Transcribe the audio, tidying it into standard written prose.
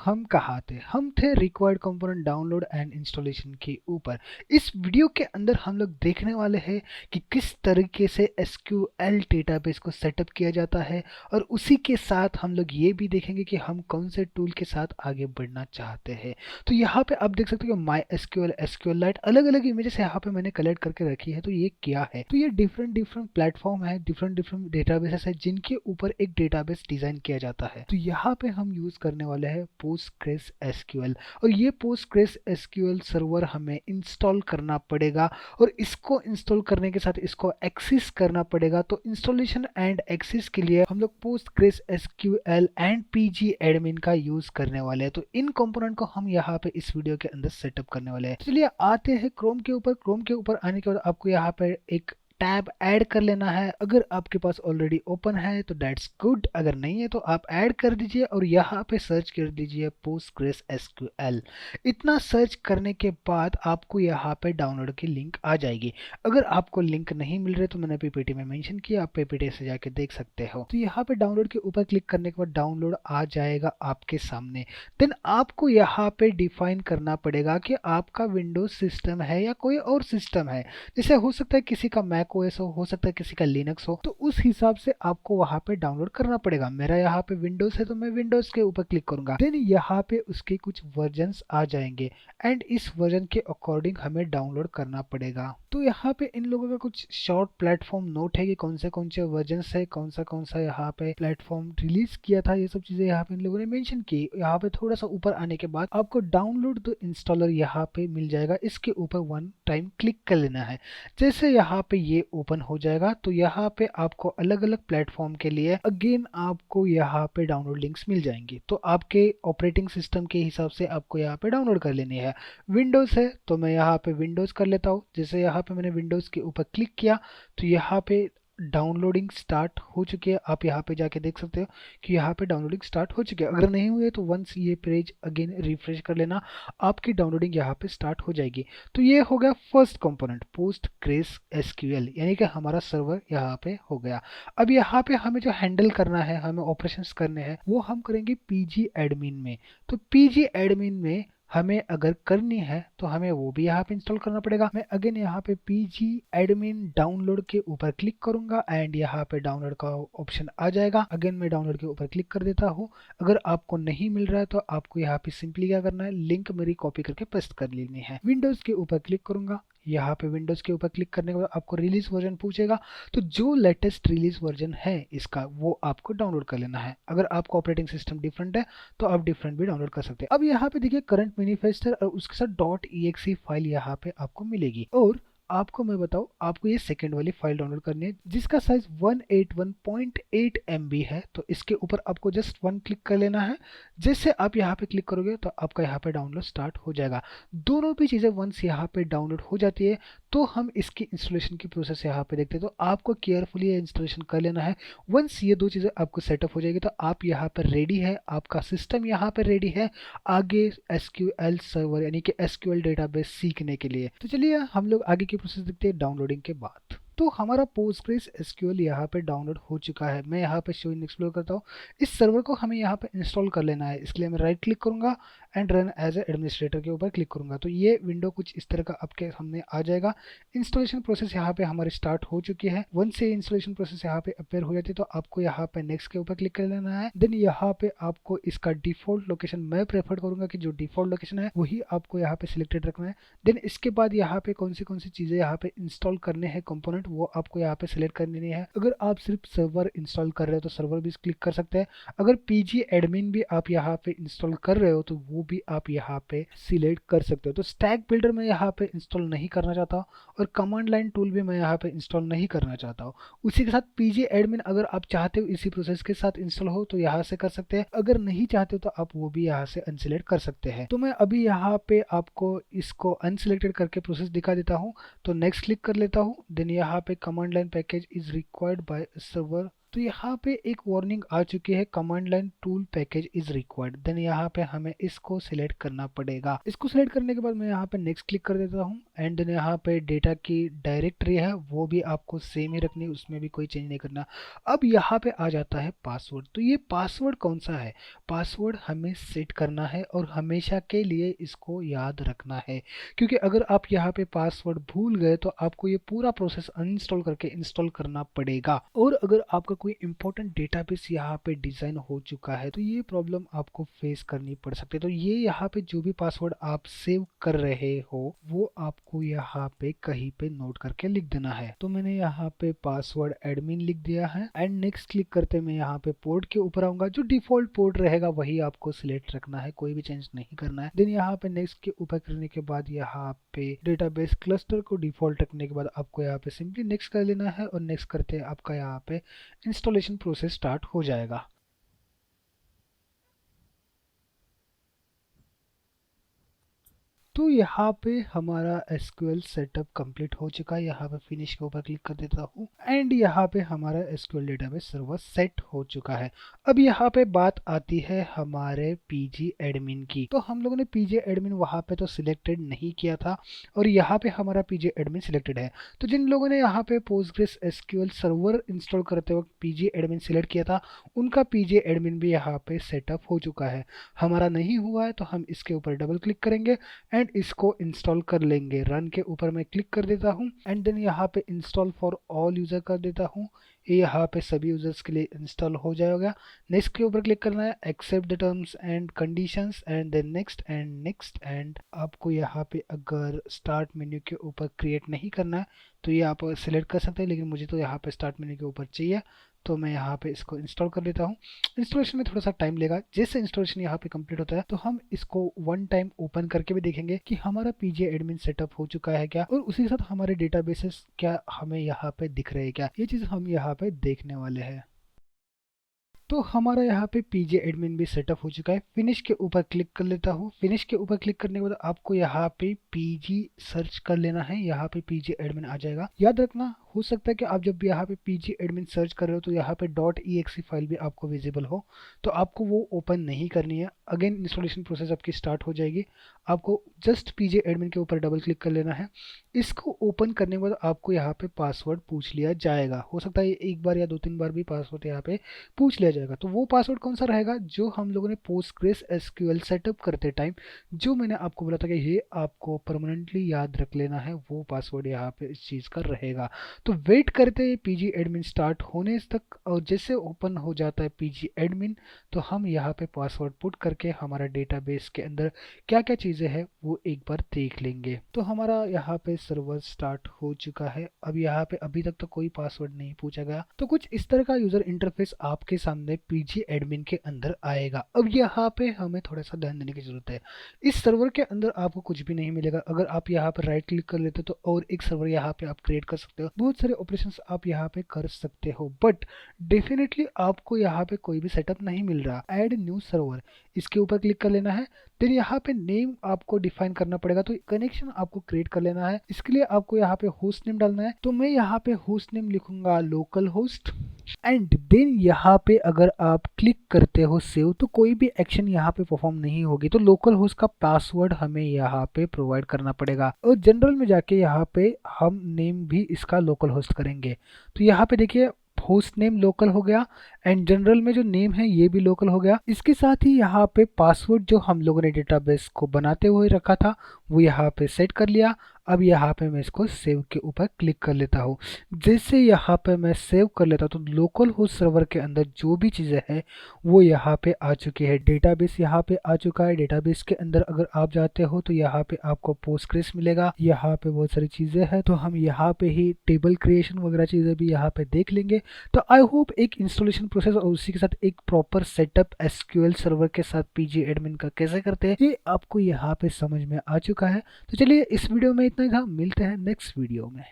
हम कहाँ थे? हम थे required component download and installation के ऊपर। इस वीडियो के अंदर हम लोग देखने वाले हैं कि किस तरीके से एसक्यूएल डेटाबेस को सेटअप किया जाता है और उसी के साथ हम लोग ये भी देखेंगे कि हम कौन से टूल के साथ आगे बढ़ना चाहते हैं। तो यहाँ पे आप देख सकते हो कि माई एसक्यूएल, एसक्यूएल अलग अलग इमेजेस यहाँ पे मैंने कलेक्ट करके रखी है। तो ये क्या है? तो ये डिफरेंट डिफरेंट प्लेटफॉर्म है, डिफरेंट डिफरेंट डेटाबेसेस है जिनके ऊपर एक डेटाबेस डिजाइन किया जाता है। तो यहाँ पे हम यूज करने वाले हैं पोस्टग्रेस एसक्यूएल और ये पोस्टग्रेस एसक्यूएल सर्वर हमें इंस्टॉल करना पड़ेगा और इसको इंस्टॉल करने के साथ इसको एक्सेस करना पड़ेगा। तो इंस्टॉलेशन एंड एक्सेस के लिए हम लोग Postgres SQL and PG admin का यूज करने वाले हैं। तो इन कंपोनेंट को हम यहाँ पे इस वीडियो के अंदर सेटअप करने वाले हैं। चलिए आते हैं क्रोम के ऊपर। क्रोम के ऊपर आने के बाद आपको यहाँ पे एक टैब ऐड कर लेना है। अगर आपके पास ऑलरेडी ओपन है तो दैट्स गुड, अगर नहीं है तो आप ऐड कर दीजिए और यहाँ पे सर्च कर दीजिए पोस्टग्रेस एसक्यूएल। इतना सर्च करने के बाद आपको यहाँ पे डाउनलोड की लिंक आ जाएगी। अगर आपको लिंक नहीं मिल रही तो मैंने पीपीटी में मेंशन किया, आप पीपीटी से जाके देख सकते हो। तो यहाँ पे डाउनलोड के ऊपर क्लिक करने के बाद डाउनलोड आ जाएगा आपके सामने। देन आपको यहाँ पे डिफाइन करना पड़ेगा कि आपका विंडोज सिस्टम है या कोई और सिस्टम है। जैसे हो सकता है किसी का मैक ओएस हो सकता है किसी का लिनक्स हो, तो उस हिसाब से आपको वहां पे डाउनलोड करना पड़ेगा। मेरा यहाँ पे विंडोज है तो मैं विंडोज के ऊपर क्लिक करूंगा। देन यहाँ पे उसके कुछ वर्जन्स आ जाएंगे एंड इस वर्जन के अकॉर्डिंग हमें डाउनलोड करना पड़ेगा। तो यहाँ पे इन लोगों का कुछ शॉर्ट प्लेटफॉर्म नोट है कि कौन से वर्जन्स है, कौन सा यहाँ पे प्लेटफॉर्म रिलीज किया था, ये सब चीजें यहाँ पे इन लोगों ने मेंशन की। यहाँ पे थोड़ा सा ऊपर आने के बाद आपको डाउनलोड द इंस्टॉलर यहाँ पे मिल जाएगा। इसके ऊपर वन टाइम क्लिक कर लेना है। जैसे यहाँ पे ये ओपन हो जाएगा तो यहाँ पे आपको अलग अलग प्लेटफॉर्म के लिए अगेन आपको यहाँ पे डाउनलोड लिंक्स मिल जाएंगे। तो आपके ऑपरेटिंग सिस्टम के हिसाब से आपको यहाँ पे डाउनलोड कर लेनी है। विंडोज है तो मैं यहाँ पे विंडोज कर लेता हूँ। जैसे यहाँ पे मैंने विंडोज के ऊपर क्लिक किया तो यहाँ पे डाउनलोडिंग स्टार्ट हो चुकी है। आप यहाँ पे जाके देख सकते हो कि यहाँ पे डाउनलोडिंग स्टार्ट हो चुकी है। अगर नहीं हुए तो वंस ये पेज अगेन रिफ्रेश कर लेना, आपकी डाउनलोडिंग यहाँ पे स्टार्ट हो जाएगी। तो ये हो गया फर्स्ट कंपोनेंट पोस्टग्रेस एसक्यूएल, यानी कि हमारा सर्वर यहाँ पे हो गया। अब यहाँ पे हमें जो हैंडल करना है, हमें ऑपरेशंस करने हैं, वो हम करेंगे पीजी एडमिन में। तो पीजी एडमिन में हमें अगर करनी है तो हमें वो भी यहाँ पे इंस्टॉल करना पड़ेगा। मैं अगेन यहाँ पे पीजी एडमिन डाउनलोड के ऊपर क्लिक करूंगा एंड यहाँ पे डाउनलोड का ऑप्शन आ जाएगा। अगेन मैं डाउनलोड के ऊपर क्लिक कर देता हूँ। अगर आपको नहीं मिल रहा है तो आपको यहाँ पे सिंपली क्या करना है, लिंक मेरी कॉपी करके पेस्ट कर लेनी है। विंडोज के ऊपर क्लिक करूंगा। यहाँ पे विंडोज के ऊपर क्लिक करने के बाद आपको रिलीज वर्जन पूछेगा। तो जो लेटेस्ट रिलीज वर्जन है इसका वो आपको डाउनलोड कर लेना है। अगर आपका ऑपरेटिंग सिस्टम डिफरेंट है तो आप डिफरेंट भी डाउनलोड कर सकते हैं। अब यहाँ पे देखिए करंट मैनिफेस्टर और उसके साथ .exe फाइल यहाँ पे आपको मिलेगी। और आपको मैं बताऊं, आपको ये सेकंड वाली फाइल डाउनलोड करनी है जिसका साइज 181.8 MB है। तो इसके ऊपर आपको जस्ट वन क्लिक कर लेना है। जैसे आप यहाँ पे क्लिक करोगे तो आपका यहाँ पे डाउनलोड स्टार्ट हो जाएगा। दोनों भी चीजें वंस यहाँ पे डाउनलोड हो जाती है तो हम इसकी इंस्टॉलेशन की प्रोसेस यहाँ पे देखते हैं। तो आपको केयरफुली ये इंस्टॉलेशन कर लेना है। वंस ये दो चीजें आपको सेटअप हो जाएगी तो आप यहाँ पर रेडी है, आपका सिस्टम यहाँ पे रेडी है आगे एसक्यूएल सर्वर यानी कि एसक्यूएल डेटाबेस सीखने के लिए। तो चलिए हम लोग आगे की प्रोसेस देखते हैं डाउनलोडिंग के बाद। तो हमारा पोस्टग्रेस एसक्यूएल यहाँ पे डाउनलोड हो चुका है। मैं यहाँ पे शो इन एक्सप्लोर करता हूँ। इस सर्वर को हमें यहाँ पे इंस्टॉल कर लेना है। इसके लिए मैं राइट क्लिक करूंगा and run as a administrator के ऊपर क्लिक करूंगा। तो ये विंडो कुछ इस तरह का आपके सामने आ जाएगा। इंस्टॉलेशन प्रोसेस यहाँ पे हमारी स्टार्ट हो चुकी है। वन से इंस्टॉलेशन प्रोसेस यहाँ पे अपेयर हो जाती है तो आपको यहाँ पे नेक्स्ट के ऊपर क्लिक कर लेना है। देन यहाँ पे आपको इसका डिफॉल्ट लोकेशन, मैं प्रेफर करूंगा कि जो डिफॉल्ट लोकेशन है वही आपको यहाँ पे सिलेक्टेड रखना है। देन इसके बाद यहाँ पे कौन सी चीजें यहाँ पे इंस्टॉल करने हैं कंपोनेंट वो आपको यहाँ पे सिलेक्ट करनी है। अगर आप सिर्फ सर्वर इंस्टॉल कर रहे हो तो सर्वर भी क्लिक कर सकते हैं। अगर पीजी एडमिन भी आप यहाँ पे इंस्टॉल कर रहे हो तो वो भी आप यहाँ पे सिलेक्ट कर सकते हो। तो स्टैक बिल्डर मैं यहाँ पे इंस्टॉल नहीं करना चाहता और कमांड लाइन टूल भी मैं यहाँ पे इंस्टॉल नहीं करना चाहता हूँ। उसी के साथ पीजी एडमिन अगर आप चाहते हो इसी प्रोसेस के साथ इंस्टॉल हो तो यहाँ से कर सकते हैं। अगर नहीं चाहते हो तो आप वो भी यहाँ से अनसिलेक्ट कर सकते हैं। तो मैं अभी यहाँ पे आपको इसको अनसिलेक्टेड करके प्रोसेस दिखा देता हूँ। तो नेक्स्ट क्लिक कर लेता हूँ। देन यहाँ पे command line package is required by server तो यहाँ पे एक वार्निंग आ चुकी है, command line tool package is required. Then यहाँ पे हमें इसको सिलेक्ट करना पड़ेगा। इसको सिलेक्ट करने के बाद मैं यहाँ पे नेक्स्ट क्लिक कर देता हूँ एंड देन यहाँ पे डेटा की डायरेक्टरी है वो भी आपको सेम ही रखनी है, उसमें भी कोई चेंज नहीं करना। अब यहाँ पे आ जाता है पासवर्ड। तो ये पासवर्ड कौन सा है? पासवर्ड हमें सेट करना है और हमेशा के लिए इसको याद रखना है, क्योंकि अगर आप यहाँ पे पासवर्ड भूल गए तो आपको ये पूरा प्रोसेस अनइंस्टॉल करके इंस्टॉल करना पड़ेगा। और अगर आपका कोई इंपॉर्टेंट डेटाबेस यहाँ पे डिजाइन हो चुका है तो ये प्रॉब्लम आपको फेस करनी पड़ सकती है। तो ये यहाँ पे जो भी पासवर्ड आप सेव कर रहे हो वो आपको यहाँ पे कहीं पे नोट करके लिख देना है। तो मैंने यहाँ पे पासवर्ड एडमिन लिख दिया है एंड नेक्स्ट क्लिक करते मैं यहाँ पे पोर्ट के ऊपर आऊंगा। जो डिफॉल्ट पोर्ट रहेगा वही आपको सिलेक्ट रखना है, कोई भी चेंज नहीं करना है। देन यहाँ पे नेक्स्ट के ऊपर करने के बाद यहाँ पे डेटाबेस क्लस्टर को डिफॉल्ट रखने के बाद आपको यहाँ पे सिंपली नेक्स्ट कर लेना है और नेक्स्ट करते आपका यहाँ पे इंस्टॉलेशन प्रोसेस स्टार्ट हो जाएगा। तो यहाँ पे हमारा एसक्यूएल सेटअप कंप्लीट हो चुका है। यहाँ पे फिनिश के ऊपर क्लिक कर देता हूँ एंड यहाँ पे हमारा एसक्यूएल डेटाबेस सर्वर सेट हो चुका है। अब यहाँ पे बात आती है हमारे पीजी एडमिन की। तो हम लोगों ने पीजी एडमिन वहाँ पे तो सिलेक्टेड नहीं किया था और यहाँ पे हमारा पीजी एडमिन सिलेक्टेड है। तो जिन लोगों ने यहाँ पे पोस्टग्रेस एसक्यूएल सर्वर इंस्टॉल करते वक्त पीजी एडमिन सिलेक्ट किया था उनका पीजी एडमिन भी यहाँ पे सेटअप हो चुका है। हमारा नहीं हुआ है तो हम इसके ऊपर डबल क्लिक करेंगे एंड इसको इंस्टॉल कर लेंगे। रन के ऊपर मैं क्लिक कर देता हूँ एंड देन यहाँ पे इंस्टॉल फॉर ऑल यूजर कर देता हूँ। ये यहाँ पे सभी यूजर्स के लिए इंस्टॉल हो जाएगा। नेक्स्ट के ऊपर क्लिक करना है, accept the terms and conditions and then next and आपको यहाँ पे अगर स्टार्ट मेन्यू के ऊपर क्रिएट नहीं करना है तो ये आप सिलेक्ट कर सकते हैं, लेकिन मुझे तो यहाँ पे स्टार्ट मेन्यू के ऊपर चाहिए तो मैं यहाँ पे इसको इंस्टॉल कर लेता हूँ। इंस्टॉलेशन में थोड़ा सा टाइम लेगा। जैसे इंस्टॉलेशन यहाँ पे कंप्लीट होता है तो हम इसको वन टाइम ओपन करके भी देखेंगे कि हमारा पीजी एडमिन सेटअप हो चुका है क्या, और उसी के साथ हमारे डेटाबेसेस क्या हमें यहाँ पे दिख रहे हैं क्या, ये चीज़ हम यहाँ पे देखने वाले हैं। तो हमारा यहाँ पे पीजे एडमिन भी सेटअप हो चुका है। फिनिश के ऊपर क्लिक कर लेता हूँ। फिनिश के ऊपर क्लिक करने के बाद आपको यहाँ पे पीजी सर्च कर लेना है, यहाँ पे पीजे एडमिन आ जाएगा। याद रखना, हो सकता है कि आप जब भी यहाँ पे पीजी एडमिन सर्च कर रहे हो तो यहाँ पे .exe फाइल भी आपको विजिबल हो, तो आपको वो ओपन नहीं करनी है। अगेन इंस्टॉलेशन प्रोसेस आपकी स्टार्ट हो जाएगी। आपको जस्ट पीजे एडमिन के ऊपर डबल क्लिक कर लेना है। इसको ओपन करने के बाद आपको यहाँ पे पासवर्ड पूछ लिया जाएगा। हो सकता है एक बार या 2-3 बार भी पासवर्ड यहाँ पे पूछ लिया जाएगा। तो वो पासवर्ड कौन सा रहेगा? जो हम लोगों ने पोस्टग्रेस एसक्यूएल सेटअप करते टाइम जो मैंने आपको बोला था कि ये आपको परमानेंटली याद रख लेना है, वो पासवर्ड यहाँ पे इस चीज़ का रहेगा। तो वेट करते हैं पीजी एडमिन स्टार्ट होने तक, और जैसे ओपन हो जाता है पीजी एडमिन तो हम यहाँ पे पासवर्ड पुट करके हमारा डेटाबेस के अंदर क्या क्या चीज़ें हैं वो एक बार देख लेंगे। तो हमारा यहाँ पे सर्वर स्टार्ट हो चुका है। अब यहाँ पे अभी तक तो कोई पासवर्ड नहीं पूछा गया। तो कुछ इस तरह का यूजर इंटरफेस आपके सामने पीजी एडमिन के अंदर आएगा। अब यहाँ पे हमें थोड़ा सा ध्यान देने की जरूरत है। इस सर्वर के अंदर आपको कुछ भी नहीं मिलेगा। अगर आप यहाँ पर राइट क्लिक कर लेते हो तो और एक सर्वर यहाँ पे आप क्रिएट कर सकते हो, बहुत सारे ऑपरेशंस आप यहाँ पे कर सकते हो, बट डेफिनेटली आपको यहाँ पे कोई भी सेटअप नहीं मिल रहा। ऐड न्यू सर्वर, इसके ऊपर क्लिक कर लेना है। देन यहाँ पे नेम आपको डिफाइन करना पड़ेगा, तो कनेक्शन आपको क्रिएट कर लेना है। इसके लिए आपको यहाँ पे होस्ट नेम डालना है। तो मैं यहाँ पे होस्ट नेम लिखूंगा लोकल होस्ट एंड देन यहाँ पे अगर आप क्लिक करते हो सेव तो कोई भी एक्शन यहाँ पे परफॉर्म नहीं होगी। तो लोकल होस्ट का पासवर्ड हमें यहाँ पे प्रोवाइड करना पड़ेगा और जनरल में जाके यहाँ पे हम नेम भी इसका लोकल होस्ट करेंगे। तो यहाँ पे देखिए होस्ट नेम लोकल हो गया एंड जनरल में जो नेम है ये भी लोकल हो गया। इसके साथ ही यहाँ पे पासवर्ड जो हम लोगों ने डेटाबेस को बनाते हुए रखा था वो यहाँ पे सेट कर लिया। अब यहाँ पे मैं इसको सेव के ऊपर क्लिक कर लेता हूँ। जैसे यहाँ पे मैं सेव कर लेता हूँ तो लोकल होस्ट सर्वर के अंदर जो भी चीज़ें हैं वो यहाँ पे आ चुकी है। डेटाबेस यहाँ पे आ चुका है। डेटाबेस के अंदर अगर आप जाते हो तो यहाँ पे आपको पोस्टग्रेस मिलेगा। यहाँ पे बहुत सारी चीज़ें हैं, तो हम यहाँ पे ही टेबल क्रिएशन वगैरह चीज़ें भी यहाँ पे देख लेंगे। तो आई होप एक इंस्टॉलेशन प्रोसेस और उसी के साथ एक प्रॉपर सेटअप एसक्यूएल सर्वर के साथ पीजी एडमिन का कैसे करते हैं ये आपको यहाँ पे समझ में आ चुका है। तो चलिए इस वीडियो में इतना ही था, मिलते हैं नेक्स्ट वीडियो में।